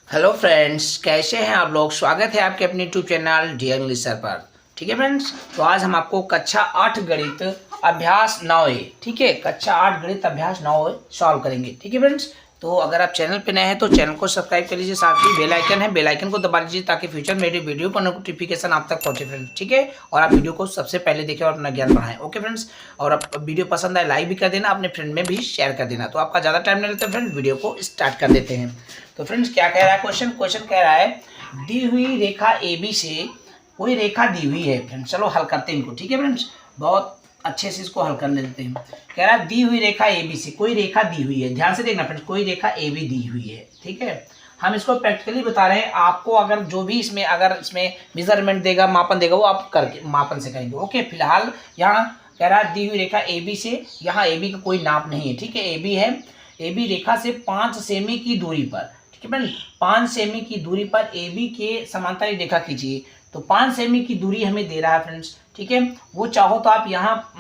Hello friends, कैसे हैं आप लोग। स्वागत है आपके अपने YouTube channel dear English sir पर। ठीक है फ्रेंड्स, तो आज हम आपको कक्षा 8 गणित अभ्यास 9A, ठीक है, कक्षा 8 गणित अभ्यास 9A सॉल्व करेंगे। ठीक है फ्रेंड्स, तो अगर आप चैनल पे नए हैं तो चैनल को सब्सक्राइब कर लीजिए, साथ ही बेल आइकन है, बेल आइकन को दबा लीजिए ताकि फ्यूचर मेरी वीडियो का नोटिफिकेशन आप तक पहुंचे फ्रेंड्स। ठीक है, और आप वीडियो को सबसे पहले देखें और अपना ज्ञान बढ़ाएं। ओके फ्रेंड्स, और आप वीडियो पसंद आए लाइक भी कर देना, अपने फ्रेंड में भी शेयर कर देना। तो आपका ज़्यादा टाइम नहीं लेते फ्रेंड्स, वीडियो को स्टार्ट कर देते हैं। तो फ्रेंड्स क्या कह रहा है क्वेश्चन कह रहा है दी हुई रेखा ए बी से कोई रेखा दी हुई है। फ्रेंड्स चलो हल करते हैं इनको। ठीक है फ्रेंड्स, बहुत अच्छे से इसको हल करने देते हैं। कह रहा है दी हुई रेखा ए बी से कोई रेखा दी हुई है। ध्यान से देखना फ्रेंड्स, कोई रेखा ए बी दी हुई है। ठीक है, हम इसको प्रैक्टिकली बता रहे हैं आपको। अगर जो भी इसमें मेजरमेंट देगा, मापन देगा, वो आप करके मापन से करेंगे। ओके, फिलहाल यहाँ कह रहा है दी हुई रेखा ए बी से, यहाँ ए बी का कोई नाप नहीं है। ठीक है, ए बी है, ए बी रेखा से 5 सेमी की दूरी पर, ठीक है फ्रेंड, 5 सेमी की दूरी पर ए बी के समांतर रेखा खींचिए। तो 5 सेमी की दूरी हमें दे रहा है फ्रेंड्स। ठीक है, वो चाहो तो आप यहाँ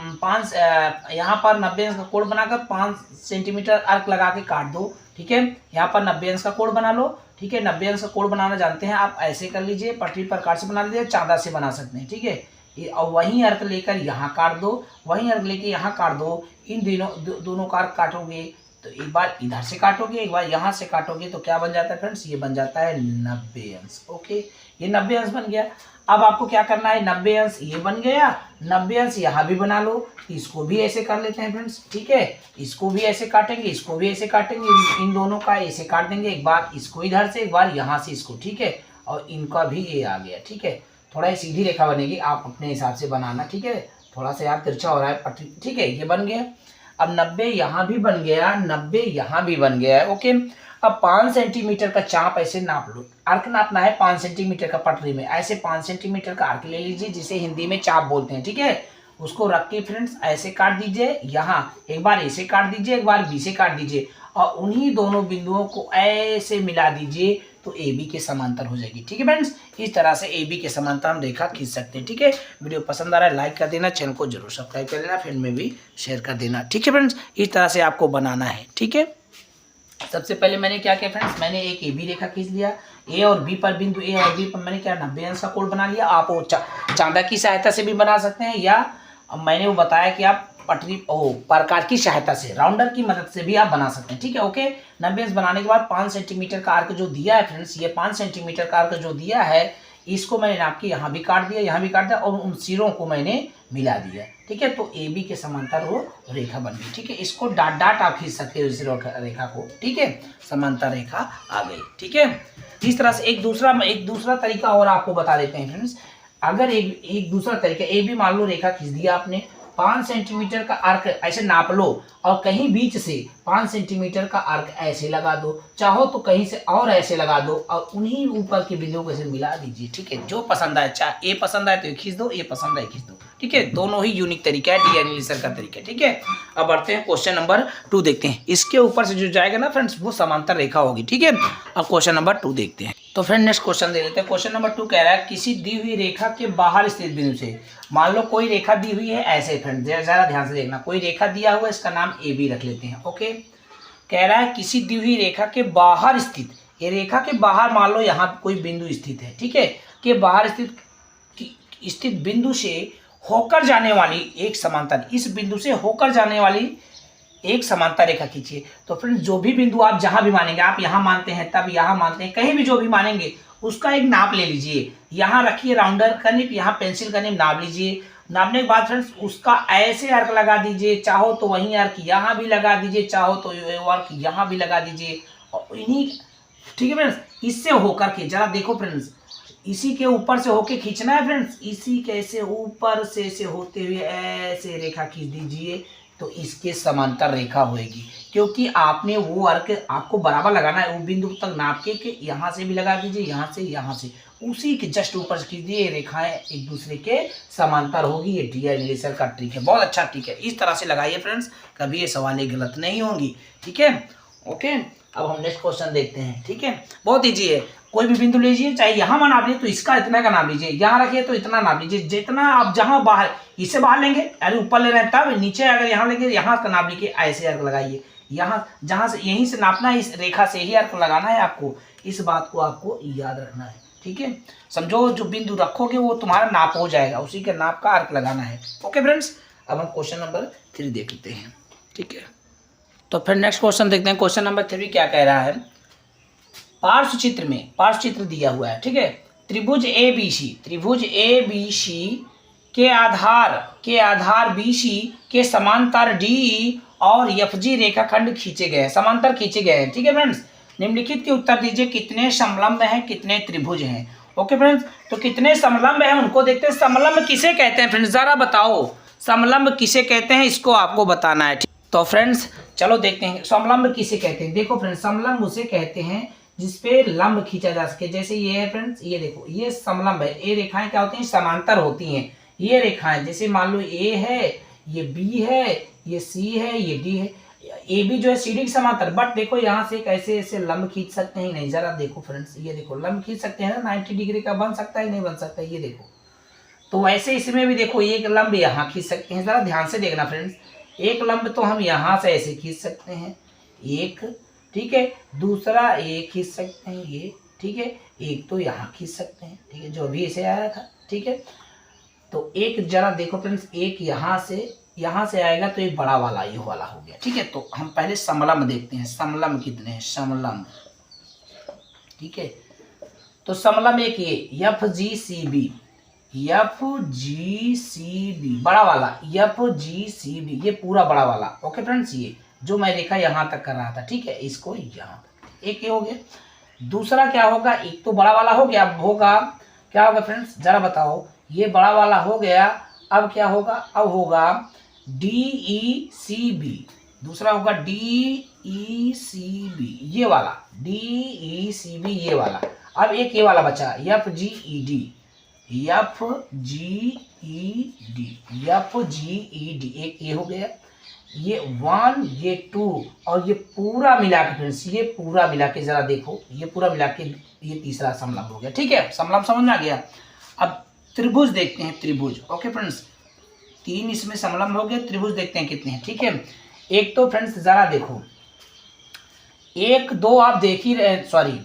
यहाँ पर 90 अंश का कोण बनाकर 5 सेंटीमीटर अर्क लगा के काट दो। ठीक है, यहाँ पर 90 अंश का कोण बना लो। ठीक है, 90 अंश का कोण बनाना जानते हैं आप, ऐसे कर लीजिए, पटरी प्रकार से बना लीजिए, चांदा से बना सकते हैं। ठीक है, और वहीं अर्क लेकर यहाँ काट दो, वहीं अर्क लेके यहाँ काट दो। इन दोनों का अर्क काटोगे तो एक बार इधर से काटोगे, एक बार यहाँ से काटोगे, तो क्या बन जाता है फ्रेंड्स, ये बन जाता है 90 अंश। ओके, ये 90 अंश बन गया। अब आपको क्या करना है, 90 अंश ये बन गया, 90 अंश यहाँ भी बना लो। इसको भी ऐसे कर लेते हैं फ्रेंड्स। ठीक है, इसको भी ऐसे काटेंगे, इसको भी ऐसे काटेंगे, इन दोनों का ऐसे काट देंगे, एक बार इसको इधर से, एक बार यहाँ से इसको। ठीक है, और इनका भी ये आ गया। ठीक है, थोड़ा सीधी रेखा बनेगी, आप अपने हिसाब से बनाना। ठीक है, थोड़ा सा यार तिरछा हो रहा है पटरी। ठीक है, ये बन गया। अब 90 यहाँ भी बन गया, 90 यहाँ भी बन गया है। ओके, अब 5 सेंटीमीटर का चाप ऐसे नाप लो। अर्क नापना है 5 सेंटीमीटर का पटरी में, ऐसे 5 सेंटीमीटर का अर्क ले लीजिए, जिसे हिंदी में चाप बोलते हैं। ठीक है, उसको रख के फ्रेंड्स ऐसे काट दीजिए, यहाँ एक बार ऐसे काट दीजिए, एक बार बी से काट दीजिए, और उन्हीं दोनों बिंदुओं को ऐसे मिला दीजिए, तो ए बी के समांतर हो जाएगी। ठीक है फ्रेंड्स, इस तरह से ए बी के समांतर हम रेखा खींच सकते हैं। ठीक है, वीडियो पसंद आ रहा है लाइक कर देना, चैनल को जरूर सब्सक्राइब कर देना, फ्रेंड में भी शेयर कर देना। ठीक है फ्रेंड्स, इस तरह से आपको बनाना है। ठीक है, सबसे पहले मैंने क्या किया फ्रेंड्स, मैंने एक ए बी रेखा खींच लिया। ए और बी पर, बिंदु ए और बी पर मैंने क्या 90 अंश का कोण बना लिया। आप वो चांदा की सहायता से भी बना सकते हैं, या मैंने वो बताया कि आप पटरी प्रकार की सहायता से, राउंडर की मदद से भी आप बना सकते हैं। ठीक है, ओके, 90 अंश बनाने के बाद 5 सेंटीमीटर का आर्क जो दिया है फ्रेंड्स, ये 5 सेंटीमीटर का आर्क जो दिया है, इसको मैंने नाप के यहाँ भी काट दिया, यहाँ भी काट दिया, और उन सिरों को मैंने मिला दिया। ठीक है, तो ए बी के समांतर वो रेखा बन गई। ठीक है, इसको डाट डाट आप खींच सकते हो इस रेखा को। ठीक है, समांतर रेखा आ गई। ठीक है, इस तरह से एक दूसरा तरीका और आपको बता देते हैं फ्रेंड्स। अगर एक दूसरा तरीका, ए बी मान लो रेखा खींच दिया आपने, 5 सेंटीमीटर का आर्क ऐसे नाप लो, और कहीं बीच से 5 सेंटीमीटर का आर्क ऐसे लगा दो, चाहो तो कहीं से और ऐसे लगा दो, और उन्हीं ऊपर के बिंदुओं को ऐसे मिला दीजिए। ठीक है, जो पसंद आए, चाहे ए पसंद आए तो ये खींच दो, ए पसंद आए खींच दो। ठीक है, दोनों ही यूनिक तरीका है, डी एनालिसिस का तरीका। ठीक है, अब बढ़ते हैं क्वेश्चन नंबर 2 देखते हैं। इसके ऊपर से जो जाएगा ना फ्रेंड्स, वो समांतर रेखा होगी। ठीक है, अब क्वेश्चन नंबर 2 देखते हैं। तो फ्रेंड नेक्स्ट क्वेश्चन दे लेते हैं। क्वेश्चन नंबर 2 कह रहा है किसी दी हुई रेखा के बाहर स्थित बिंदु से, मान लो कोई रेखा दी हुई है ऐसे, फ्रेंड जरा ध्यान से देखना, कोई रेखा दिया हुआ है, इसका नाम ए बी रख लेते हैं। ओके, कह रहा है किसी दी हुई रेखा के बाहर स्थित, ये रेखा के बाहर मान लो यहाँ कोई बिंदु स्थित है। ठीक है, के बाहर स्थित बिंदु से होकर जाने वाली एक समांतर, इस बिंदु से होकर जाने वाली एक समांतर रेखा खींचिए। तो फ्रेंड जो भी बिंदु आप जहां भी मानेंगे, आप यहाँ मानते हैं तब यहाँ मानते हैं, कहीं भी जो भी मानेंगे उसका एक नाप ले लीजिए। यहाँ रखिए राउंडर का निप, यहाँ पेंसिल का निप नाप लीजिए। नापने के बाद फ्रेंड्स उसका ऐसे अर्क लगा दीजिए, चाहो तो वहीं अर्क यहाँ भी लगा दीजिए, चाहो तो अर्क यहाँ भी लगा दीजिए, और इन्हीं, ठीक है फ्रेंड्स, इससे होकर के जरा देखो फ्रेंड्स, इसी के ऊपर से होके खींचना है फ्रेंड्स, इसी के ऐसे ऊपर से होते हुए ऐसे रेखा खींच दीजिए, तो इसके समांतर रेखा होगी। क्योंकि आपने वो अर्क आपको बराबर लगाना है, वो बिंदु तक नाप के यहाँ से भी लगा दीजिए, यहाँ से उसी के जस्ट ऊपर से कीजिए, रेखाएं एक दूसरे के समांतर होगी। ये डी एनालिसिस का ट्रिक है, बहुत अच्छा ट्रिक है, इस तरह से लगाइए फ्रेंड्स, कभी ये सवालें गलत नहीं होंगी। ठीक है, ओके, अब हम नेक्स्ट क्वेश्चन देखते हैं। ठीक है, बहुत ईजी है, कोई भी बिंदु लीजिए, चाहे यहाँ मान आप लीजिए तो इसका इतना का नाम लीजिए, यहाँ रखिए तो इतना नाम लीजिए, जितना आप जहाँ बाहर, इससे बाहर लेंगे अरे ऊपर ले रहे हैं तब, नीचे अगर यहाँ लेंगे यहाँ का नाम लिखिए, ऐसे अर्क लगाइए, यहाँ जहाँ से यहीं से नापना है, इस रेखा से ही अर्क लगाना है आपको। इस बात को आपको याद रखना है, ठीक है। समझो जो बिंदु रखोगे वो तुम्हारा नाप हो जाएगा, उसी के नाप का अर्क लगाना है। ओके फ्रेंड्स, अब हम क्वेश्चन नंबर 3 देख लेते हैं, ठीक है। तो फिर नेक्स्ट क्वेश्चन देखते हैं। क्वेश्चन नंबर 3 क्या कह रहा है। पार्श्व चित्र में पार्श्व चित्र दिया हुआ है, ठीक है। त्रिभुज ए बी सी के आधार BC के समांतर DE और FG रेखाखंड खींचे गए हैं, समांतर खींचे गए हैं, ठीक है फ्रेंड्स। निम्नलिखित के उत्तर दीजिए, कितने समलंब हैं, कितने त्रिभुज हैं। ओके फ्रेंड्स, तो कितने समलंब हैं उनको देखते हैं। समलंब किसे कहते हैं फ्रेंड्स, जरा बताओ समलंब किसे कहते हैं, इसको आपको बताना है। तो फ्रेंड्स चलो देखते हैं समलंब किसे कहते हैं। देखो फ्रेंड्स, समलंब उसे कहते हैं जिसपे लंब खींचा जा सके। जैसे ये है फ्रेंड्स, ये देखो ये समलंब है। ये रेखाएं क्या होती हैं, समांतर होती हैं। ये रेखाएं जैसे मान लो A है, ये B है, ये C है, ये D है। AB जो है CD के समांतर, बट देखो यहाँ से कैसे ऐसे लंब खींच सकते हैं नहीं, जरा देखो फ्रेंड्स, ये देखो लंब खींच सकते हैं ना, 90 डिग्री का बन सकता है नहीं बन सकता है, ये देखो। तो वैसे इसमें भी देखो एक लंब यहाँ खींच सकते हैं, जरा ध्यान से देखना फ्रेंड्स। एक लंब तो हम यहाँ से ऐसे खींच सकते हैं, एक, ठीक है। दूसरा एक खींच सकते हैं ये, ठीक है। एक तो यहाँ खींच सकते हैं, ठीक है, जो भी ऐसे आया था, ठीक है। तो एक जरा देखो फ्रेंड्स, एक यहाँ से आएगा तो एक बड़ा वाला ये वाला हो गया, ठीक है। तो हम पहले समलंब देखते हैं, समलंब कितने हैं, समलंब, ठीक है। तो समलंब एक ये FGCB बड़ा वाला, FGCB ये पूरा बड़ा वाला। ओके फ्रेंड्स, ये जो मैं रेखा यहाँ तक कर रहा था, ठीक है, इसको यहाँ तक, एक ये हो गया। दूसरा क्या होगा, एक तो बड़ा वाला हो गया, अब होगा क्या होगा फ्रेंड्स, जरा बताओ। ये बड़ा वाला हो गया, अब क्या होगा, अब होगा DECB, दूसरा होगा DECB ये वाला, DECB ये वाला। अब एक ये वाला बचा FGED, एक ये हो गया, ये 1, ये 2 और ये पूरा मिला के फ्रेंड्स, ये पूरा मिला के जरा देखो, ये पूरा मिला के ये तीसरा समलंब हो गया, ठीक है। समलंब समझ में आ गया। अब त्रिभुज देखते हैं, त्रिभुज। ओके फ्रेंड्स, 3 इसमें समलंब हो गए, त्रिभुज देखते हैं कितने हैं, ठीक है। एक तो फ्रेंड्स जरा देखो, 1 2 आप देख ही रहे, सॉरी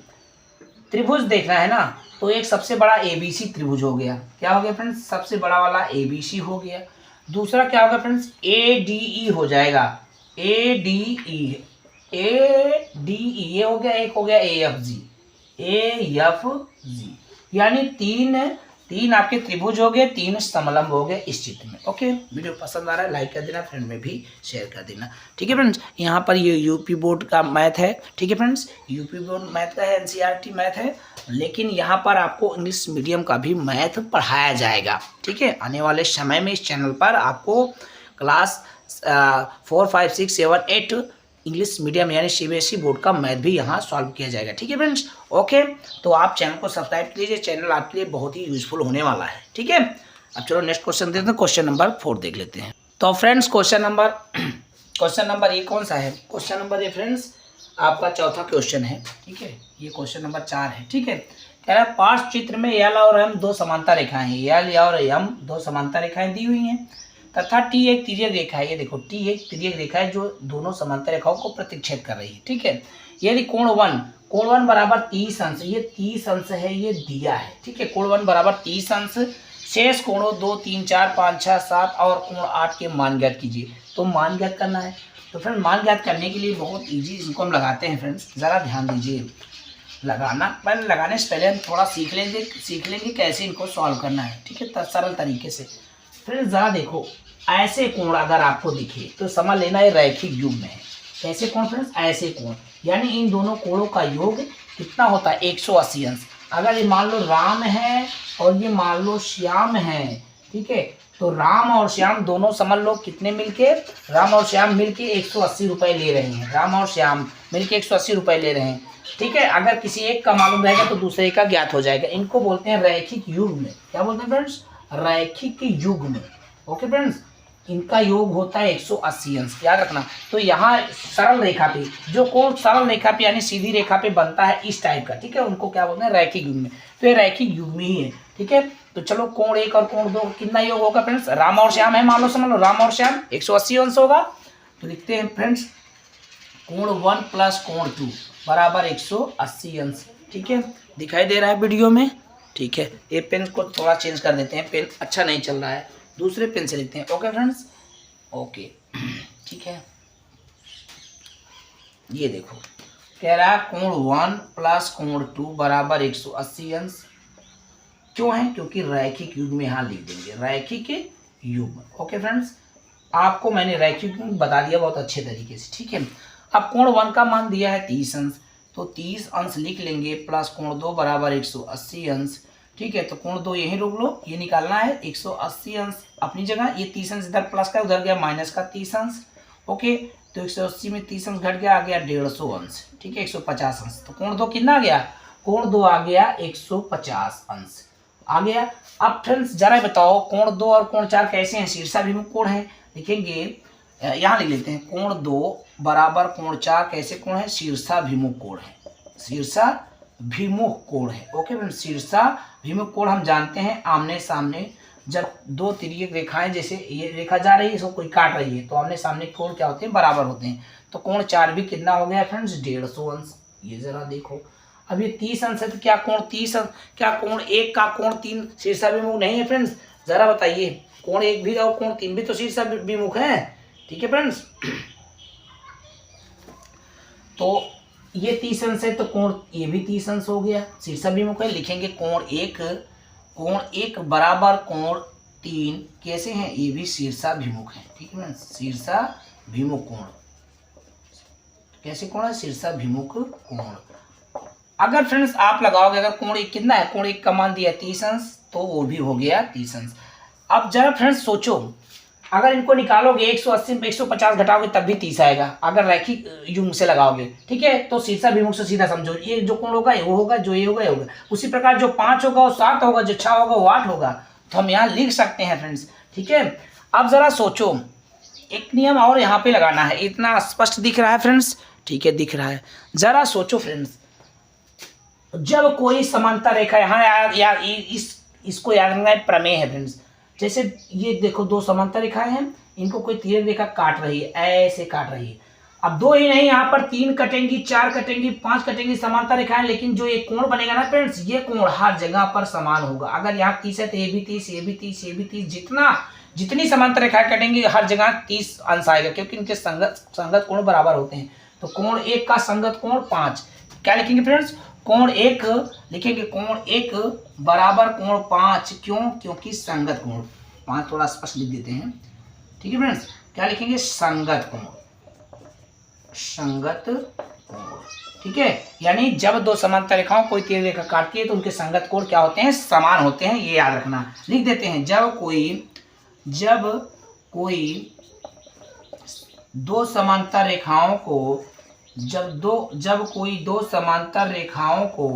त्रिभुज देखना है ना, तो एक सबसे बड़ा ABC त्रिभुज हो गया। क्या हो गया फ्रेंड्स, सबसे बड़ा वाला ABC हो गया। दूसरा क्या होगा फ्रेंड्स, ADE हो जाएगा, ADE ये हो गया। एक हो गया AFG, यानी तीन आपके त्रिभुज हो गए, 3 समलंब हो गए इस चित्र में। ओके, वीडियो पसंद आ रहा है लाइक कर देना, फ्रेंड में भी शेयर कर देना, ठीक है फ्रेंड्स। यहाँ पर ये यूपी बोर्ड का मैथ है, ठीक है फ्रेंड्स, यूपी बोर्ड मैथ का है, NCERT मैथ है, लेकिन यहाँ पर आपको इंग्लिश मीडियम का भी मैथ पढ़ाया जाएगा, ठीक है। आने वाले समय में इस चैनल पर आपको क्लास 4 5 6 7 8 इंग्लिश मीडियम यानी CBSE बोर्ड का मैथ भी यहाँ सॉल्व किया जाएगा, ठीक है फ्रेंड्स। ओके, तो आप चैनल को सब्सक्राइब कीजिए, चैनल आपके लिए बहुत ही यूजफुल होने वाला है, ठीक है। अब चलो नेक्स्ट क्वेश्चन देखते हैं, क्वेश्चन नंबर 4 देख लेते हैं। तो फ्रेंड्स क्वेश्चन नंबर ये कौन सा है, क्वेश्चन नंबर ये फ्रेंड्स आपका चौथा क्वेश्चन है, ठीक है। ये क्वेश्चन नंबर 4 है, ठीक है। कह रहा है पार्श्व चित्र में L और M 2 समांतर रेखाएं हैं, L और M 2 समांतर रेखाएं दी हुई हैं तथा T एक तिर्यक रेखा है। ये देखो T एक तिर्यक रेखा है जो दोनों समांतर रेखाओं को प्रतिच्छेद कर रही है, ठीक है। यदि कोण 1 बराबर 30 अंश, ये 30 अंश है, ये दिया है, ठीक है। कोण 1 बराबर 30 अंश, शेष कोणों 2 3 4 5 6 7 और कोण 8 के मान ज्ञात कीजिए। तो मान ज्ञात करना है, तो फ्रेंड मान ज्ञात करने के लिए बहुत ईजी इनको हम लगाते हैं फ्रेंड्स, ज़रा ध्यान दीजिए। लगाने से पहले हम थोड़ा सीख लेंगे कैसे इनको सॉल्व करना है, ठीक है, सरल तरीके से। फ्रेंड्स ज़रा देखो, ऐसे कोण अगर आपको दिखे तो समझ लेना ये रैखिक युग्म है। कैसे कोण फ्रेंड्स, ऐसे कोण, यानी इन दोनों कोणों का योग कितना होता है, 180 अंश। अगर ये मान लो राम है और ये मान लो श्याम है, ठीक है, तो राम और श्याम दोनों समझ लो कितने मिलके, राम और श्याम मिलके 180 रुपये ले रहे हैं, राम और श्याम मिलके 180 रुपये ले रहे हैं, ठीक है। अगर किसी एक का मालूम रहेगा तो दूसरे का ज्ञात हो जाएगा। इनको बोलते हैं रैखिक युग्म। क्या बोलते हैं फ्रेंड्स, रैखिक युग्म। ओके फ्रेंड्स, इनका योग होता है 180 अंश, याद रखना। तो यहाँ सरल रेखा पे जो कोण सरल रेखा पे यानी सीधी रेखा पे बनता है इस टाइप का, ठीक है, उनको क्या बोलते हैं, रैखिक युग्म। तो ये रैखिक युग्म ही है, ठीक है। तो चलो कोण 1 और कोण 2 कितना योग होगा फ्रेंड्स, राम और श्याम है, मान लो समझ लो राम और श्याम 180 अंश होगा। तो लिखते हैं फ्रेंड्स कोण 1 प्लस कोण 2 बराबर 180 अंश। ठीक है, दिखाई दे रहा है वीडियो में। ठीक है, ये पेन को थोड़ा चेंज कर देते हैं, पेन अच्छा नहीं चल रहा है, दूसरे पेन से लिखते हैं। ओके फ्रेंड्स, ओके ठीक है। ये देखो कह रहा है कोण 1 प्लस कोण 2 बराबर 180 अंश। क्यों है? क्योंकि रैखिक युग्म में यहाँ लिख देंगे, रैखिक युग्म। ओके फ्रेंड्स, आपको मैंने रैखिक युग्म बता दिया बहुत अच्छे तरीके से। ठीक है, अब कोण 1 का मान दिया है 30 अंश, तो 30 अंश लिख लेंगे प्लस कोण 2 बराबर 180 अंश। ठीक है, तो कोण 2 यहीं रोक लो, ये निकालना है 180 अंश अपनी जगह, ये 30 अंश इधर प्लस का उधर गया माइनस का 30 अंश। ओके, तो 180 में 30 अंश घट गया, आ गया 150 अंश। ठीक है, 150 अंश, तो कोण 2 कितना आ गया? कोण 2 आ गया 150 अंश आ गया। अब फ्रेंड्स जरा बताओ कोण 2 और कोण 4 कैसे हैं? शीर्षाभिमुख कोण है। लिखेंगे, यहाँ लिख लेते हैं, कोण 2 बराबर कोण 4 कैसे कोण है? शीर्षाभिमुख कोण है, शीर्षाभिमुख कोण है। ओके फ्रेंड्स, शीर्षाभिमुख कोण हम जानते हैं आमने सामने, जब दो तिर्यक रेखाएं जैसे ये रेखा जा रही है, इसको कोई काट रही है, तो आमने सामने कोण क्या होते हैं? बराबर होते हैं। तो कोण 4 भी कितना हो गया फ्रेंड्स? 150 अंश। ये जरा देखो, अब ये 30 अंश है, तो क्या कोण 30 अंश, क्या कोण 1 का कोण 3 शीर्षाभिमुख नहीं है फ्रेंड्स? जरा बताइए, कोण 1 भी और कोण 3 भी तो शीर्षाभिमुख है। ठीक है फ्रेंड्स, तो ये 30 अंश है, तो कोण ये भी 30 अंश हो गया, शीर्षाभिमुख है। लिखेंगे कोण 1 बराबर कोण 3 कैसे हैं? ये भी शीर्षाभिमुख है। ठीक है फ्रेंड्स, शीर्षाभिमुख कोण कैसे कोण है? शीर्षाभिमुख कोण। अगर फ्रेंड्स आप लगाओगे, अगर कोण 1 कितना है? कोण 1 का मान दिया 30 अंश, तो वो भी हो गया 30 अंश। अब जरा फ्रेंड्स सोचो, अगर इनको निकालोगे 180 में 150 घटाओगे तब भी 30 आएगा, अगर रैखिक युग्म से लगाओगे। ठीक है, तो शीर्षाभिमुख से सीधा समझो, ये जो कोण होगा वो होगा, जो ये होगा ये होगा। उसी प्रकार जो 5 होगा वो 7 होगा, जो 6 होगा वो 8 होगा। तो हम यहाँ लिख सकते हैं फ्रेंड्स। ठीक है, अब जरा सोचो, एक नियम और यहाँ पे लगाना है। इतना स्पष्ट दिख रहा है फ्रेंड्स? ठीक है, दिख रहा है। जरा सोचो फ्रेंड्स, जब कोई समांतर रेखा यहाँ इसको याद रखना है, प्रमेय है फ्रेंड्स। जैसे ये देखो, दो समांतर रेखाएं हैं, इनको कोई तिर्यक रेखा काट रही है, ऐसे काट रही है। अब दो ही नहीं, यहाँ पर 3 कटेंगी, 4 कटेंगी, 5 कटेंगी समांतर रेखाएं, लेकिन जो ये कोण बनेगा ना फ्रेंड्स, ये कोण हर जगह पर समान होगा। अगर यहाँ 30 है तो ये भी 30, ये भी 30, ये भी 30, जितनी समांतर रेखाएं कटेंगी हर जगह 30 अंश आएगा, क्योंकि इनके संगत कोण बराबर होते हैं। तो कोण 1 का संगत कोण 5, क्या लिखेंगे फ्रेंड्स? कोण 1 लिखेंगे, कोण 1 बराबर कोण 5। क्यों? क्योंकि संगत कोण 5 थोड़ा स्पष्ट लिख देते हैं। ठीक है फ्रेंड्स, क्या लिखेंगे? संगत कोण, संगत कोण। ठीक है, यानी जब दो समांतर रेखाओं कोई तिर्यक रेखा काटती है तो उनके संगत कोण क्या होते हैं? समान होते हैं। ये याद रखना, लिख देते हैं, जब कोई दो समांतर रेखाओं को जब कोई दो समांतर रेखाओं को,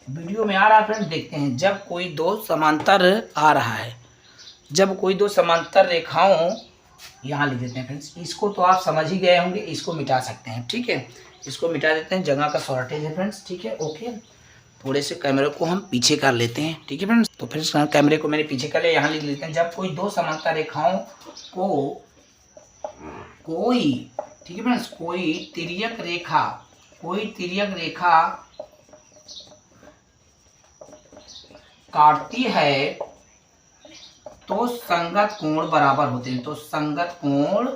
वीडियो में आ रहा है फ्रेंड्स, देखते हैं, जब कोई दो समांतर आ रहा है, जब कोई दो समांतर रेखाओं, यहाँ लिख देते हैं फ्रेंड्स। इसको तो आप समझ ही गए होंगे, इसको मिटा सकते हैं। ठीक है, इसको मिटा देते हैं, जगह का शॉर्टेज है फ्रेंड्स। ठीक है, ओके, थोड़े से कैमरे को हम पीछे कर लेते हैं। ठीक है फ्रेंड्स, तो फ्रेंड्स कैमरे को मैंने पीछे कर लिया, यहाँ लिख लेते हैं, जब कोई दो समांतर रेखाओं को कोई, ठीक है फ्रेंड्स, कोई तिर्यक रेखा काटती है तो संगत कोण बराबर होते हैं। तो संगत कोण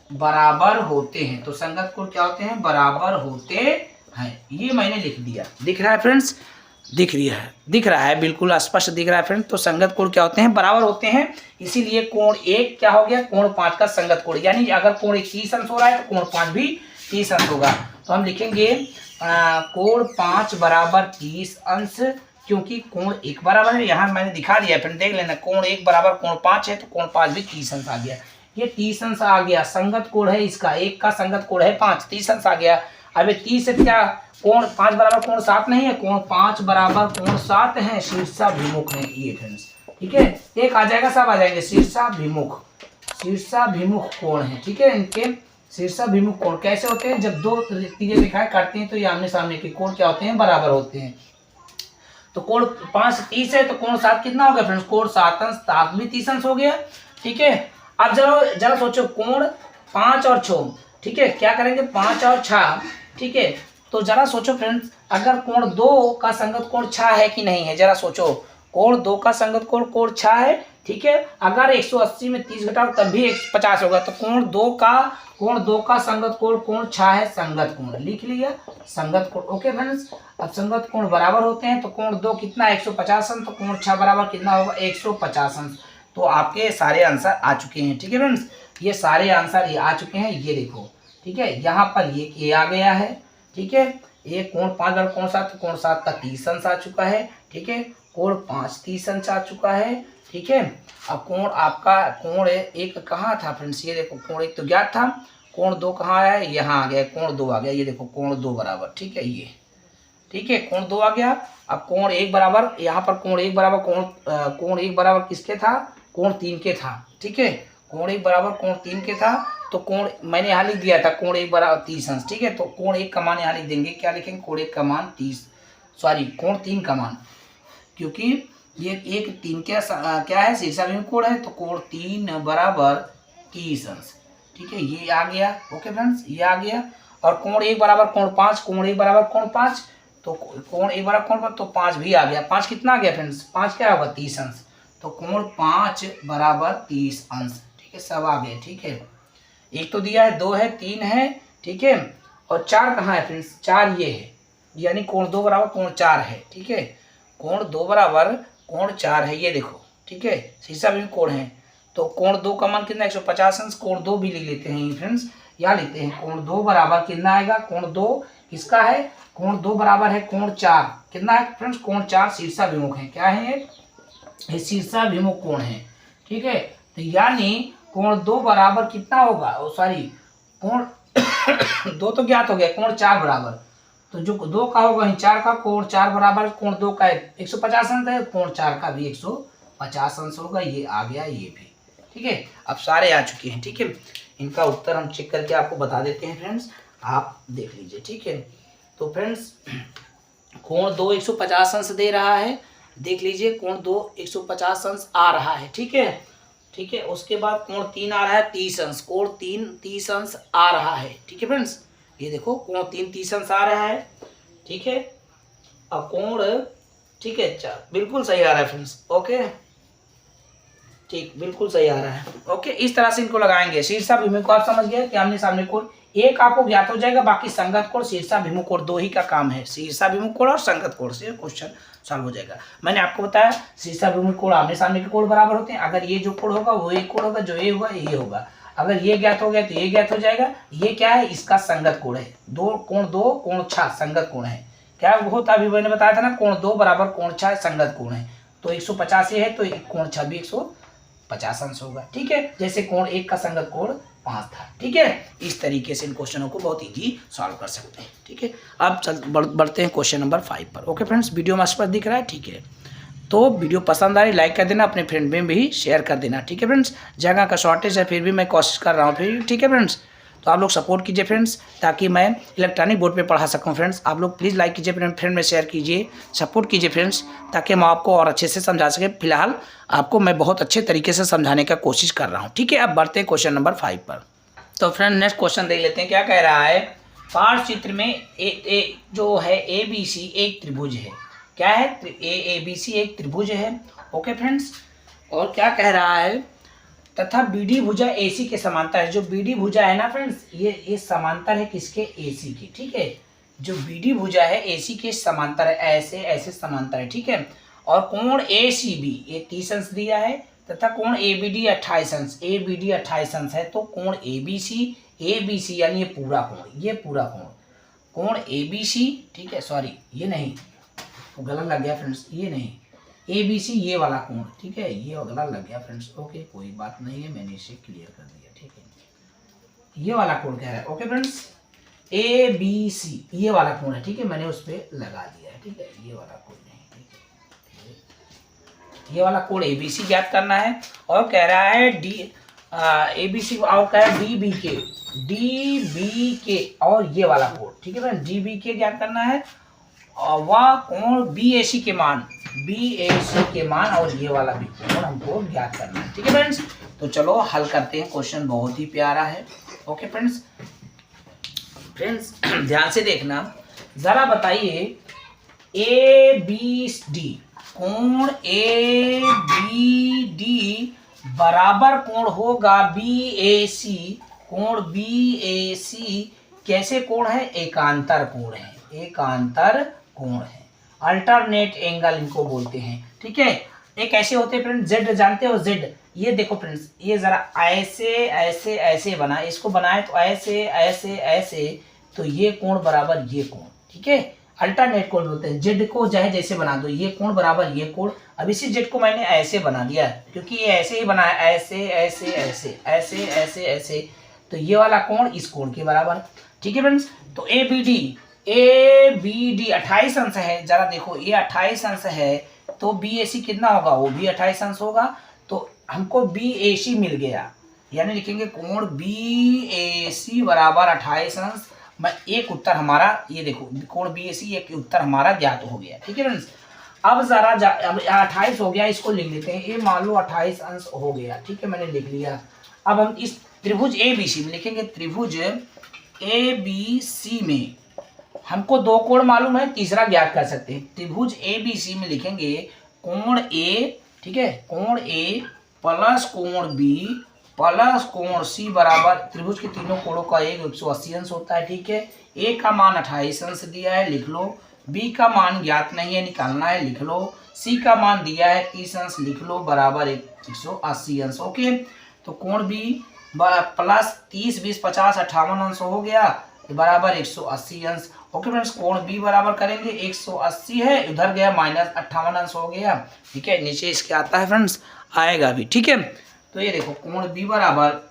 बराबर होते हैं, तो संगत कोण क्या होते हैं? बराबर होते हैं। ये मैंने लिख दिया, दिख रहा है फ्रेंड्स? दिख रहा है, बिल्कुल स्पष्ट दिख रहा है फ्रेंड। तो संगत कोण क्या होते हैं? बराबर होते हैं। इसीलिए कोण 1 क्या हो गया? कोण 5 का संगत कोण, यानी अगर कोण 1 30 अंश हो रहा है तो कोण 5 भी 30 अंश होगा। तो हम लिखेंगे कोण 5 बराबर 30 अंश, क्योंकि कोण 1 बराबर है, यहाँ मैंने दिखा दिया फ्रेंड, देख लेना, कोण 1 बराबर कोण 5 है, तो कोण 5 भी 30 अंश आ गया। ये 30 अंश आ गया, संगत कोण है इसका, 1 का संगत कोण है 5, 30 अंश आ गया। अब 30 से क्या कोण 5 बराबर कोण 7 नहीं है, कोण 5 बराबर कोण 7 है, शीर्षाभिमुख है ये फ्रेंड्स। ठीक है, एक आ जाएगा, सब आ जाएंगे, शीर्षाभिमुख कोण है। ठीक है, इनके शीर्षाभिमुख कोण कैसे होते हैं? जब दो तिर्यक रेखाएं काटती हैं तो ये आमने सामने के कोण क्या होते हैं? बराबर होते हैं। तो कोण 5 30 है, तो कोण 7 कितना हो गया फ्रेंड्स? कोण 7 अंश, 7 भी 30 अंश हो गया। ठीक है, अब जरा सोचो, कोण 5 और 6, ठीक है, क्या करेंगे 5 और 6, ठीक है। तो जरा सोचो फ्रेंड्स, अगर कोण 2 का संगत कोण 6 है कि नहीं है, जरा सोचो, कोण 2 का संगत कोण 6 है, ठीक है। अगर 180 में 30 घटाओ तब भी 150 होगा, तो कोण 2 का संगत कोण 6 है, संगत कोण लिख लिया, संगत कोण। ओके फ्रेंड्स, अब संगत कोण बराबर होते हैं, तो कोण 2 कितना 150 अंश, तो कोण 6 बराबर कितना होगा 150 अंश। तो आपके सारे आंसर आ चुके हैं, ठीक है फ्रेंड्स, ये सारे आंसर ये आ चुके हैं, ये देखो, ठीक है। यहाँ पर ये आ गया है, ठीक है। ये कोण 5 और कोण 7, कोण 7 का 30 अंश आ चुका है, ठीक है। कोण 5 30 अंश आ चुका है, ठीक है। अब कोण आपका कोण 1 कहाँ था फ्रेंड्स, ये देखो कोण 1 तो ज्ञात था, कोण 2 कहाँ आया, यहाँ आ गया, कोण 2 आ गया, ये देखो कोण 2 बराबर, ठीक है, ये ठीक है, कोण 2 आ गया। अब कोण 1 बराबर, यहाँ पर कोण 1 बराबर कोण 1 बराबर किसके था, कोण 3 के था, ठीक है। कोण 1 बराबर कोण 3 के था, तो कोण मैंने यहाँ लिख दिया था कोण 1 बराबर 30 अंश, ठीक है। तो कोण 1 का मान यहाँ लिख देंगे, क्या लिखेंगे, कोण 1 का मान 30, सॉरी कोण 3 का मान, क्योंकि ये 1 3 क्या है, शीर्षाभिमुख कोण है, तो कोण 3 बराबर 30 अंश, ठीक है, ये आ गया। ओके फ्रेंड्स, ये आ गया। और कोण 1 बराबर कोण 5, कोण 1 बराबर कोण 5, तो कोण 1 बराबर कोण 5, तो 5 भी आ गया। 5 कितना आ गया फ्रेंड्स, 5 क्या होगा 30 अंश, तो कोण 5 बराबर 30 अंश, ठीक है, सब आ गए, ठीक है। एक तो दिया है, 2 है, 3 है, ठीक है, और 4 कहाँ है फ्रेंड्स, 4 ये है, यानी कोण 2 बराबर कोण 4 है, ठीक है। कोण 2 बराबर कोण 4 है, ये देखो, ठीक है, शीर्षाभिमुख कोण है, तो कोण 2 का मान कितना 150 अंश, कोण 2 भी लिख लेते हैं फ्रेंड्स, यहाँ लिखते हैं कोण 2 बराबर कितना आएगा, कोण 2 किसका है, कोण 2 बराबर है कोण 4, कितना है फ्रेंड्स, कोण 4 शीर्षाभिमुख है, क्या है ये शीर्षाभिमुख कोण है, ठीक है। तो यानी कोण 2 बराबर कितना होगा, सॉरी कोण 2 तो ज्ञात हो गया, कोण 4 बराबर, तो जो 2 का होगा 4 का, कोण 4 बराबर कोण 2 का 150 अंश है, कोण 4 का भी 150 अंश होगा, ये आ गया, ये भी, ठीक है। अब सारे आ चुके हैं, ठीक है। इनका उत्तर हम चेक करके आपको बता देते हैं फ्रेंड्स, आप देख लीजिए, ठीक है। तो फ्रेंड्स कोण 2 150 अंश दे रहा है, देख लीजिए, कोण 2 150 अंश आ रहा है, ठीक है, ठीक है। उसके बाद कोण 3 आ रहा है 30 अंश, कोण 3 30 अंश आ रहा है, ठीक है फ्रेंड्स, ये देखो कोण 3 30 अंश आ रहा है, ठीक है। अब कोण, ठीक है, बिल्कुल सही आ रहा है फ्रेंड्स, ओके, ठीक, बिल्कुल सही आ रहा है, ओके। इस तरह से इनको लगाएंगे। शीर्षाभिमुख को आप समझ गए कि आमने सामने कोण, एक आपको ज्ञात हो जाएगा, बाकी संगत कोण शीर्षाभिमुख कोण 2 ही का काम है, शीर्षाभिमुख कोण और संगत कोण से क्वेश्चन सॉल्व हो जाएगा। मैंने आपको बताया शीर्षाभिमुख कोण आमने सामने के कोण बराबर होते हैं, अगर ये जो कोण होगा वो एक कोण होगा, जो ये होगा ये होगा, अगर ये ज्ञात हो गया तो ये ज्ञात हो जाएगा। ये क्या है, इसका संगत कोण है, 2 कोण 6 संगत कोण है, क्या होता अभी मैंने बताया था ना, कोण 2 बराबर कोण 6 संगत कोण है, तो 150 है, तो कोण 6 भी 150 अंश होगा, ठीक है, जैसे कोण 1 का संगत कोण 5 था, ठीक है। इस तरीके से इन क्वेश्चनों को बहुत इजी सॉल्व कर सकते हैं, ठीक है। अब बढ़ते हैं क्वेश्चन नंबर 5 पर। ओके फ्रेंड्स, वीडियो में स्पष्ट दिख रहा है, ठीक है। तो वीडियो पसंद आ रही लाइक कर देना, अपने फ्रेंड में भी शेयर कर देना, ठीक है फ्रेंड्स। जगह का शॉर्टेज है, फिर भी मैं कोशिश कर रहा हूँ फिर, ठीक है फ्रेंड्स। तो आप लोग सपोर्ट कीजिए फ्रेंड्स, ताकि मैं इलेक्ट्रॉनिक बोर्ड पे पढ़ा सकूं फ्रेंड्स। आप लोग प्लीज़ लाइक कीजिए, फ्रेंड में शेयर कीजिए, सपोर्ट कीजिए फ्रेंड्स, ताकि हम आपको और अच्छे से समझा सके। फिलहाल आपको मैं बहुत अच्छे तरीके से समझाने का कोशिश कर रहा हूँ, ठीक है। अब बढ़ते हैं क्वेश्चन नंबर 5 पर। तो फ्रेंड नेक्स्ट क्वेश्चन देख लेते हैं, क्या कह रहा है। पार्श्व चित्र में जो है ABC एक त्रिभुज है, क्या है, ABC एक त्रिभुज है, ओके फ्रेंड्स। और क्या कह रहा है, तथा BD भुजा AC के समांतर है। जो BD भुजा है ना फ्रेंड्स, ये समांतर है किसके, AC की, ठीक है। जो BD भुजा है AC के समांतर है, ऐसे ऐसे समांतर है, ठीक है। और कोण ACB ये 30 अंश दिया है, तथा कोण ABD 28 अंश, ABD 28 अंश है, तो कोण ABC यानी ये पूरा कोण, कोण ABC, ठीक है, सॉरी ये नहीं, तो गलत लग गया फ्रेंड्स, ये नहीं, ABC ये वाला कोण, ठीक है, ये गलत लग गया फ्रेंड्स, ओके, कोई बात नहीं है, मैंने इसे क्लियर कर दिया, ठीक है। ये वाला कोण कह रहा है, ओके फ्रेंड्स, ABC ये वाला कोण है, ठीक है, मैंने उस पर लगा दिया है, ठीक है, ये वाला कोण नहीं, ठीक है, ये वाला कोण ABC ज्ञात करना है। और कह रहा है ABC और कह रहा है DBK और ये वाला कोण, ठीक है फ्रेंड्स, DBK ज्ञात करना है, और वह कोण BAC के मान और ये वाला भी कोण हमको ज्ञात करना है, ठीक है फ्रेंड्स। तो चलो हल करते हैं, क्वेश्चन बहुत ही प्यारा है, ओके फ्रेंड्स, ध्यान से देखना, जरा बताइए ए बी डी, कोण ए बी डी बराबर कोण होगा बी ए सी, कोण बी ए सी कैसे कोण है? एकांतर कोण है, एकांतर कोण है, अल्टरनेट एंगल इनको बोलते हैं। ठीक है, एक ऐसे होते हैं फ्रेंड्स, जेड जानते हो, जेड, ये देखो फ्रेंड्स, ये जरा ऐसे ऐसे ऐसे बना, इसको बनाए तो ऐसे ऐसे ऐसे, तो ये कोण बराबर ये कोण। ठीक है, अल्टरनेट कोण बोलते हैं। जेड को चाहे जैसे बना दो, ये कोण बराबर ये कोण। अब इसी जेड को मैंने ऐसे बना दिया क्योंकि ये ऐसे ही बना है, ऐसे ऐसे ऐसे ऐसे ऐसे ऐसे, तो ये वाला कोण इस कोण के बराबर। ठीक है फ्रेंड्स, तो ए बी डी 28 अंश है, जरा देखो ये 28 अंश है, तो बी ए सी कितना होगा? वो भी 28 अंश होगा। तो हमको बी ए सी मिल गया, यानी लिखेंगे कोण बी ए सी बराबर 28 अंश। मैं एक उत्तर हमारा, ये देखो कोण बी ए सी, एक उत्तर हमारा ज्ञात हो गया। ठीक है फ्रेंड्स, अब जरा अब 28 हो गया, इसको लिख लेते हैं, ये मान लो 28 अंश हो गया। ठीक है, मैंने लिख लिया। अब हम इस त्रिभुज ए बी सी में लिखेंगे, त्रिभुज ए बी सी में हमको दो कोण मालूम है, तीसरा ज्ञात कर सकते हैं। त्रिभुज ए बी सी में लिखेंगे कोण ए, ठीक है, कोण ए प्लस कोण बी प्लस कोण सी बराबर, त्रिभुज के तीनों कोणों का एक 180 अंश होता है। ठीक है, ए का मान 28 अंश दिया है, लिख लो। बी का मान ज्ञात नहीं है, निकालना है, लिख लो। सी का मान दिया है 30 अंश, लिख लो, बराबर 180 अंश। ओके, तो कोण बी प्लस 30 20 50 58 अंश हो गया, बराबर 180 अंश। ओके फ्रेंड्स, कोण बी बराबर करेंगे 180 है, उधर गया माइनस 58 अंश हो गया। ठीक है, नीचे इसके आता है फ्रेंड्स, आएगा भी। ठीक है, तो ये देखो कोण बी बराबर,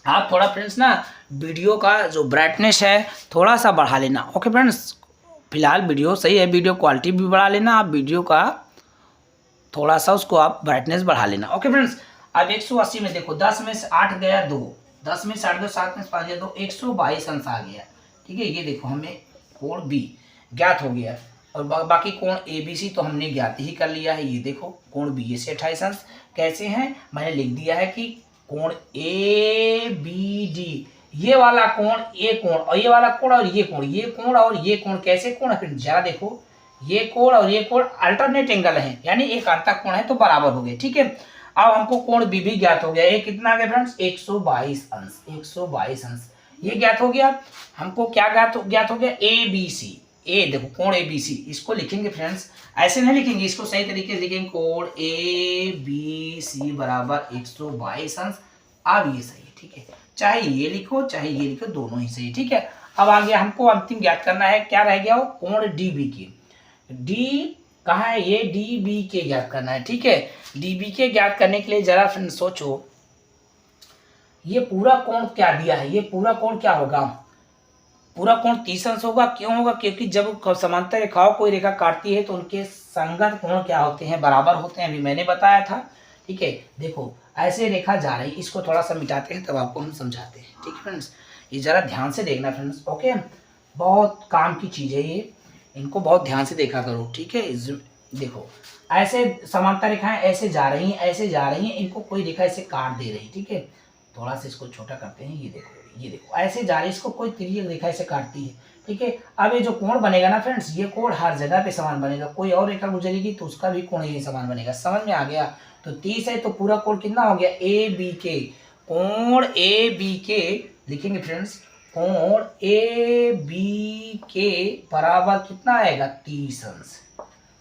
आप थोड़ा फ्रेंड्स ना वीडियो का जो ब्राइटनेस है थोड़ा सा बढ़ा लेना। ओके फ्रेंड्स, फिलहाल वीडियो सही है, वीडियो क्वालिटी भी बढ़ा लेना, आप वीडियो का थोड़ा सा उसको आप ब्राइटनेस बढ़ा लेना। ओके फ्रेंड्स, अब 180 में देखो 10 में से 8 गया 2, 10 में से 8 गया 7 में से 5 गया 2, 122 अंश आ गया। ठीक है, ये देखो हमें कोण बी ज्ञात हो गया, और बाकी कोण ए बी सी तो हमने ज्ञात ही कर लिया है। ये देखो कोण बी ए से 28 अंश कैसे हैं, मैंने लिख दिया है कि कोण ए बी डी, ये वाला कोण, ये कोण और ये वाला कोण और ये कोण, ये कोण और ये कोण कैसे कोण है? फिर जरा देखो, ये कोण और ये कोण अल्टरनेट एंगल है, यानी एक आंतक कोण है, तो बराबर हो गए। ठीक है, अब हमको कोण बी भी ज्ञात हो गया, ये कितना आ गया फ्रेंड्स? 122 अंश, 122 अंश ये ज्ञात हो गया। हमको क्या ज्ञात हो गया? ए बी सी, ए देखो कोण ए बी सी, इसको लिखेंगे फ्रेंड्स, ऐसे नहीं लिखेंगे, इसको सही तरीके से लिखेंगे, कोण ए बी सी बराबर 122 अंश। अब ये सही है। ठीक है, चाहे ये लिखो चाहे ये लिखो, दोनों ही सही। ठीक है, अब आगे हमको अंतिम ज्ञात करना है, क्या रह गया? वो कोण डी बी के, डी कहाँ है? ये डी बी के ज्ञात करना है। ठीक है, डी बी के ज्ञात करने के लिए जरा फ्रेंड्स सोचो, ये पूरा कोण क्या दिया है? ये पूरा कोण क्या होगा? पूरा कोण 30 अंश होगा। क्यों होगा? क्योंकि जब समांतर रेखाओं कोई रेखा काटती है तो उनके संगत कोण क्या होते हैं? बराबर होते हैं, अभी मैंने बताया था। ठीक है, देखो ऐसे रेखा जा रही, इसको थोड़ा सा मिटाते हैं तब आपको हम समझाते हैं। ठीक है फ्रेंड्स, ये जरा ध्यान से देखना फ्रेंड्स। ओके, बहुत काम की चीज़ है ये, इनको बहुत ध्यान से देखा करो। ठीक है, देखो ऐसे समांतर रेखाएं ऐसे जा रही हैं, ऐसे जा रही हैं, इनको कोई रेखा ऐसे काट दे रही। ठीक है, थोड़ा सा इसको छोटा करते हैं, ये देखो, ये देखो ऐसे जा रही है, इसको कोई तिर्यक रेखा ऐसे काटती है। ठीक है, अब ये जो कोण बनेगा ना फ्रेंड्स, ये कोण हर जगह पे समान बनेगा, कोई और रेखा गुजरेगी तो उसका भी कोण ये समान बनेगा। समझ में आ गया? तो 30 है तो पूरा कोण कितना हो गया? ए बी के, कोण ए बी के लिखेंगे फ्रेंड्स, कोण ए बी के बराबर कितना आएगा? 30 अंश।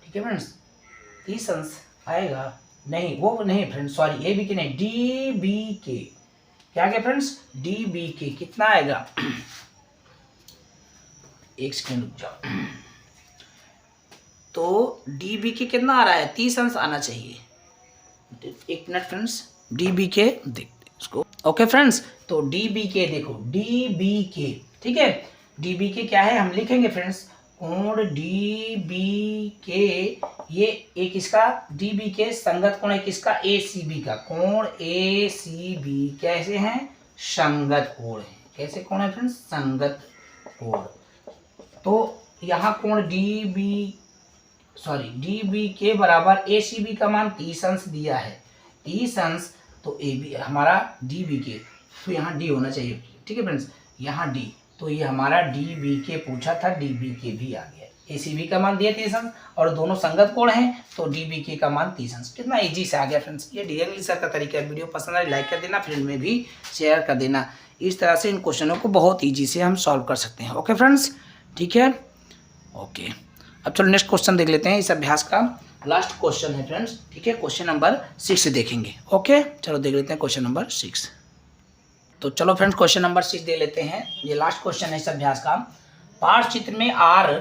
ठीक है फ्रेंड्स, 30 अंश आएगा, नहीं वो नहीं फ्रेंड्स, सॉरी, ए बी के नहीं, डी बी के, क्या गया फ्रेंड्स? डी बी के कितना आएगा? एक सेकेंड रुक जाओ, तो डी बी के कितना आ रहा है? 30 अंश आना चाहिए। एक मिनट फ्रेंड्स, डी बी के देखते इसको। ओके फ्रेंड्स, तो डी बी के देखो, डी बी के, ठीक है, डी बी के क्या है? हम लिखेंगे फ्रेंड्स, कोण डी बी के, ये एक इसका डी बी के संगत कोण है किसका? ए सी बी का। कोण ए सी बी कैसे हैं? संगत कोण है। कैसे कोण है फ्रेंड्स? संगत कोण। तो यहाँ कोण डी बी के बराबर ए सी बी का मान 30 अंश दिया है, 30 अंश, तो ए बी हमारा डी बी के, तो यहाँ डी होना चाहिए। ठीक है फ्रेंड्स, यहाँ डी, तो ये हमारा डी बी के पूछा था, डी बी के भी आ गया। ए सी बी का मान दिया 30 अंश और दोनों संगत कोण हैं, तो डी बी के का मान 30 अंश। कितना इजी से आ गया फ्रेंड्स। ये डी इंग्लिश सर का तरीका है। वीडियो पसंद आए लाइक कर देना, फ्रेंड में भी शेयर कर देना। इस तरह से इन क्वेश्चनों को बहुत ईजी से हम सॉल्व कर सकते हैं। ओके फ्रेंड्स, ठीक है, ओके। अब चलो नेक्स्ट क्वेश्चन देख लेते हैं। इस अभ्यास का लास्ट क्वेश्चन है फ्रेंड्स, ठीक है, क्वेश्चन नंबर 6 देखेंगे। ओके, चलो देख लेते हैं क्वेश्चन नंबर 6। तो चलो फ्रेंड्स क्वेश्चन नंबर 6 दे लेते हैं। ये लास्ट क्वेश्चन है इस अभ्यास का। पार्श्व चित्र में आर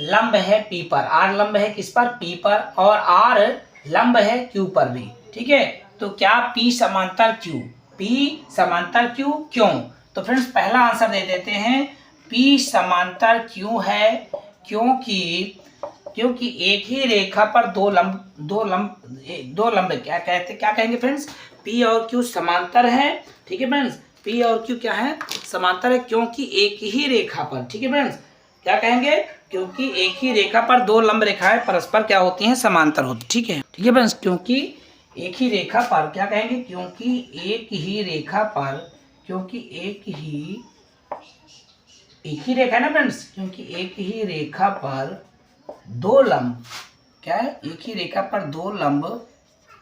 लंब है पी पर, आर लंब है किस पर, पी पर, और आर लंब है क्यू पर भी, ठीक है। तो क्या पी समांतर क्यू, पी समांतर क्यू क्यों? तो फ्रेंड्स पहला आंसर दे देते हैं, पी समांतर क्यों है, क्योंकि एक ही रेखा पर दो लंब क्या कहेंगे फ्रेंड्स, पी और क्यू समांतर है, ठीक है फ्रेंड्स। पी और क्यू क्या है, समांतर है, क्योंकि एक ही रेखा पर, ठीक है फ्रेंड्स, क्या कहेंगे, क्योंकि एक ही रेखा पर दो लंब रेखाएं परस्पर क्या होती हैं, समांतर होती, ठीक है फ्रेंड्स। क्योंकि एक ही रेखा पर क्या कहेंगे, क्योंकि एक ही रेखा पर, क्योंकि एक ही रेखा है ना फ्रेंड्स, क्योंकि एक ही रेखा पर दो लंब, क्या है, एक ही रेखा पर दो लंब,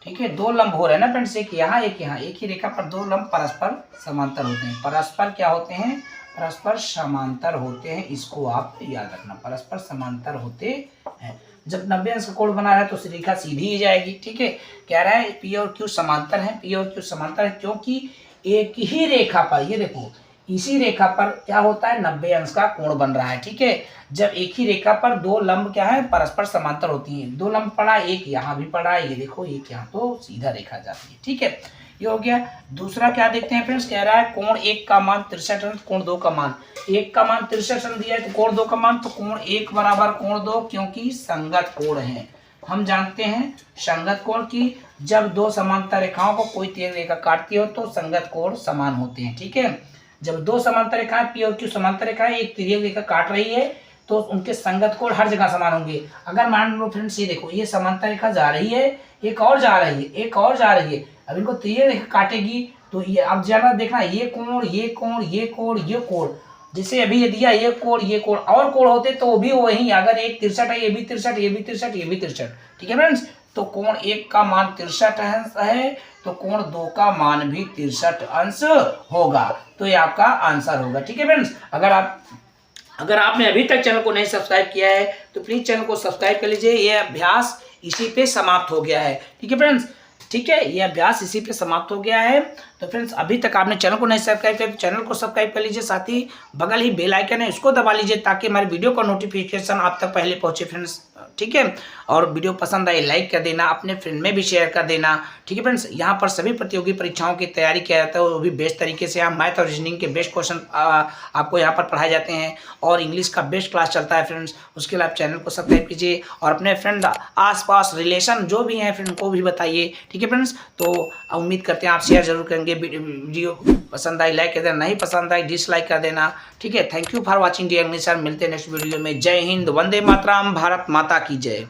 ठीक है, दो लंब हो रहे हैं ना फ्रेंड्स, एक यहाँ एक यहाँ, एक ही रेखा पर दो लंब परस्पर समांतर होते हैं। परस्पर क्या होते हैं, परस्पर समांतर होते हैं। इसको आप याद रखना, परस्पर समांतर होते हैं। जब 90 अंश का कोण बना रहा है तो रेखा सीधी ही जाएगी, ठीक है। कह रहा है पी और क्यू समांतर है, पी और क्यू समांतर है क्योंकि एक ही रेखा पर, ये देखो इसी रेखा पर क्या होता है, 90 अंश का कोण बन रहा है, ठीक है। जब एक ही रेखा पर दो लंब क्या है, परस्पर समांतर होती हैं। दो लंब पड़ा, एक यहाँ भी पड़ा है, ये देखो एक यहाँ, तो सीधा रेखा जाती है, ठीक है। ये हो गया। दूसरा क्या देखते हैं फ्रेंड्स, कह रहा है कोण 1 का मान 63 अंश, कोण 2 का मान, 1 का मान 63 अंश दिया है, तो कोण 2 का मान, तो कोण 1 बराबर कोण 2, क्योंकि संगत कोण है। हम जानते हैं संगत कोण की जब दो समांतर रेखाओं को कोई तिर्यक रेखा काटती हो तो संगत कोण समान होते हैं, ठीक है। जब दो समांतर रेखाएं पी और क्यू समांतर रेखाएं एक तिर्यक रेखा काट रही है तो उनके संगत कोण हर जगह समान होंगे। अगर मान लो फ्रेंड्स ये देखो, ये समांतर रेखा जा रही है, एक और जा रही है, एक और जा रही है, अब इनको तिर्यक रेखा काटेगी तो ये अब ज्यादा देखना, ये कोण, ये कोण, ये कोण, ये कोण, जैसे अभी ये दिया ये कोण, ये कोण, और कोण होते तो वो भी वही, अगर एक 63 है, ये भी 63, ये भी 63, ये भी 63, ठीक है फ्रेंड्स। तो कोण 1 का मान 63 अंश है, तो कोण 2 का मान भी 63 अंश होगा। तो ये आपका आंसर होगा, ठीक है फ्रेंड्स। अगर आपने अभी तक चैनल को नहीं सब्सक्राइब किया है तो प्लीज चैनल को सब्सक्राइब कर लीजिए। ये अभ्यास इसी पे समाप्त हो गया है, ठीक है फ्रेंड्स, ठीक है, ये अभ्यास इसी पे समाप्त हो गया है। तो फ्रेंड्स अभी तक आपने चैनल को नहीं सब्सक्राइब किया तो चैनल को सब्सक्राइब कर लीजिए, साथ ही बगल ही बेल आइकन है उसको दबा लीजिए ताकि हमारे वीडियो का नोटिफिकेशन आप तक पहले पहुंचे फ्रेंड्स, ठीक है। और वीडियो पसंद आए लाइक कर देना, अपने फ्रेंड में भी शेयर कर देना, ठीक है फ्रेंड्स। यहाँ पर सभी प्रतियोगी परीक्षाओं की तैयारी किया जाता है, वो भी बेस्ट तरीके से। यहाँ मैथ और रीजनिंग के बेस्ट क्वेश्चन आपको यहाँ पर पढ़ाए जाते हैं और इंग्लिश का बेस्ट क्लास चलता है फ्रेंड्स। उसके लिए आप चैनल को सब्सक्राइब कीजिए और अपने फ्रेंड आसपास रिलेशन जो भी हैं फ्रेंड को भी बताइए, ठीक है फ्रेंड्स। तो उम्मीद करते हैं आप शेयर जरूर करेंगे। वीडियो पसंद आई लाइक कर देना, नहीं पसंद आई डिसलाइक कर देना, ठीक है। Thank you for watching dear English sir. मिलते हैं नेक्स्ट वीडियो में। जय हिंद, वंदे मातरम, भारत माता की जय।